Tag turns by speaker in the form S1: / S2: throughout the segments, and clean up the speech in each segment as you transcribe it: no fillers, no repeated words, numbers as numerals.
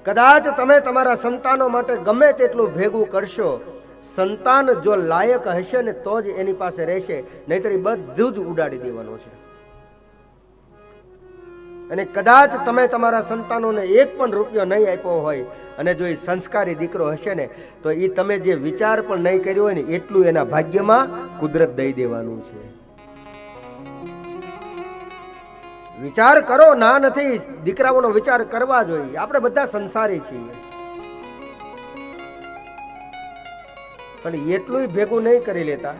S1: કદાચ તમે તમારા સંતાનો માટે ગમે તેટલું ભેગું કરશો, સંતાન જો લાયક હશે ને તો જ એની પાસે રહેશે, નહીતર બધું જ ઉડાડી દેવાનું છે. અને કદાચ તમે તમારા સંતાનોને એક પણ રૂપિયો નહીં આપ્યો હોય અને જો એ સંસ્કારી દીકરો હશે ને તો એ તમે જે વિચાર પણ નહીં કર્યો હોય ને એટલું એના ભાગ્યમાં કુદરત દઈ દેવાનું છે. વિચાર કરો, ના નથી, દીકરાઓનો વિચાર કરવા જોઈએ. આપણે બધા સંસારી છીએ, પણ એટલું ભેગું નહીં કરી લેતા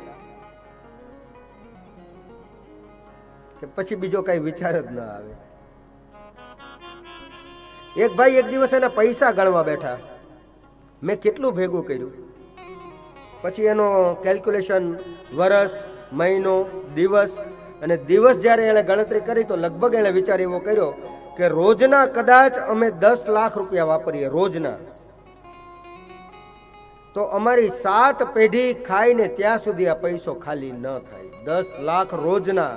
S1: કે પછી બીજો કઈ વિચાર જ ના આવે. એક ભાઈ એક દિવસ એના પૈસા ગણવા બેઠા. મેં કેટલું ભેગું કર્યું, પછી એનો કેલ્ક્યુલેશન વર્ષ, મહિનો, દિવસ, અને દિવસ જ્યારે એને ગણતરી કરી તો લગભગ એને વિચાર એવો કર્યો કે રોજના કદાચ અમે 10 લાખ રૂપિયા વાપરીએ રોજના, તો અમારી 7 પેઢી ખાઈને ત્યાં સુધી આ પૈસો ખાલી ન થાય. 10 લાખ રોજના.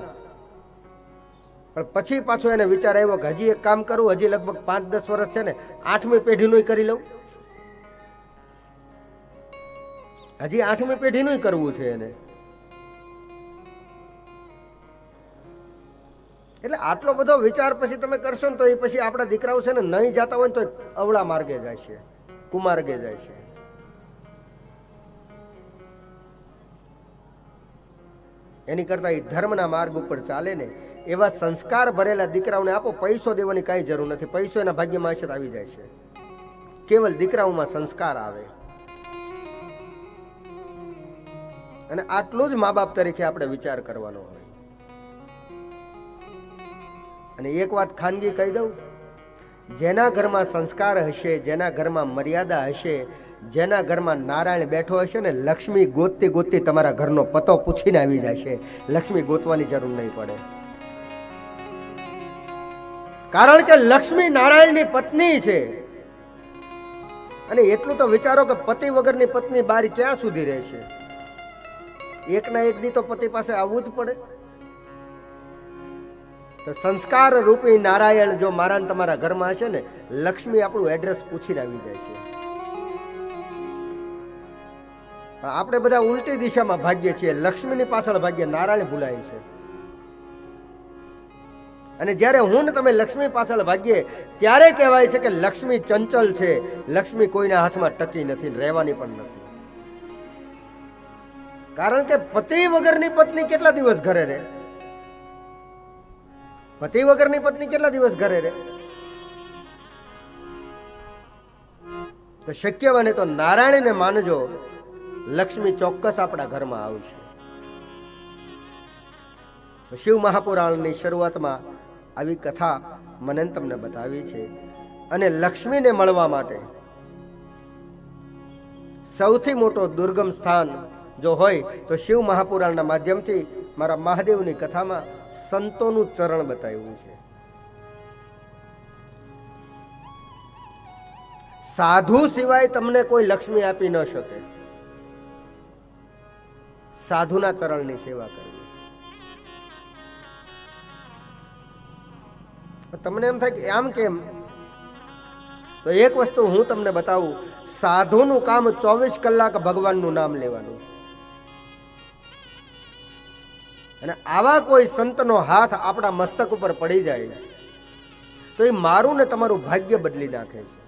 S1: પણ પછી પાછો એને વિચાર આવ્યો કે હજી એક કામ કરું, હજી લગભગ 5-10 વર્ષ છે ને 8મી પેઢીનું કરી લઉં. હજી 8મી પેઢીનું કરવું છે એને. એટલે આટલો બધો વિચાર પછી તમે કરશો ને તો એ પછી આપણા દીકરાઓ છે ને નહીં જતા હોય ને તો અવળા માર્ગે જાય છે, કુમાર્ગે જાય છે. એની કરતા એ ધર્મના માર્ગ ઉપર ચાલે ને એવા સંસ્કાર ભરેલા દીકરાઓને આપો. પૈસો દેવાની કાંઈ જરૂર નથી, પૈસો એના ભાગ્યમાં હશે તો આવી જાય છે. કેવલ દીકરાઓમાં સંસ્કાર આવે. અને આટલું જ મા બાપ તરીકે આપણે વિચાર કરવાનો હોય. અને એક વાત ખાનગી કહી દઉં, જેના ઘરમાં સંસ્કાર હશે, જેના ઘરમાં મર્યાદા હશે, જેના ઘરમાં નારાયણ બેઠો હશે ને, લક્ષ્મી ગોતતી ગોતતી તમારા ઘરનો પતો પૂછીને આવી જશે. લક્ષ્મી ગોતવાની જરૂર નહીં પડે. કારણ કે લક્ષ્મી નારાયણની પત્ની છે. અને એટલું તો વિચારો કે પતિ વગરની પત્ની બારી ક્યાં સુધી રહેશે? એકના એક દી તો પતિ પાસે આવવું જ પડે. તો સંસ્કાર રૂપી નારાયણ જો મારા ને તમારા ઘરમાં હશે ને, લક્ષ્મી આપણું એડ્રેસ પૂછીને આવી જાય છે. આપણે બધા ઉલટી દિશામાં ભાગીએ છીએ, લક્ષ્મીની પાછળ ભાગ્ય, નારાયણ ભૂલાય છે. અને જ્યારે હું ને તમે લક્ષ્મી પાછળ ભાગીએ ત્યારે કહેવાય છે કે લક્ષ્મી ચંચલ છે, લક્ષ્મી કોઈના હાથમાં ટકી નથી, રહેવાની પણ નથી. કારણ કે પતિ વગરની પત્ની કેટલા દિવસ ઘરે રહે? પતિ વગરની પત્ની કેટલા દિવસ ઘરે રહે? તો શક્ય બને તો નારાયણને માનજો, લક્ષ્મી ચોક્કસ આપણા ઘરમાં આવશે. તો શિવ મહાપુરાણની શરૂઆતમાં આવી કથા મને તમને બતાવી છે. અને લક્ષ્મીને મળવા માટે સૌથી મોટો દુર્ગમ સ્થાન જો હોય તો શિવ મહાપુરાણના માધ્યમથી મારા મહાદેવની કથામાં સંતોનું ચરણ બતાવ્યું છે. સાધુ સિવાય તમને કોઈ લક્ષ્મી આપી ન શકે. સાધુના ચરણની સેવા કરવી. તમને એમ થાય કે આમ કેમ? તો એક વસ્તુ હું તમને બતાવું. સાધુનું કામ 24 કલાક ભગવાનનું નામ લેવાનું. અને આવા કોઈ સંતનો હાથ આપણા મસ્તક ઉપર પડી જાય તો એ મારું ને તમારું ભાગ્ય બદલી નાખે છે.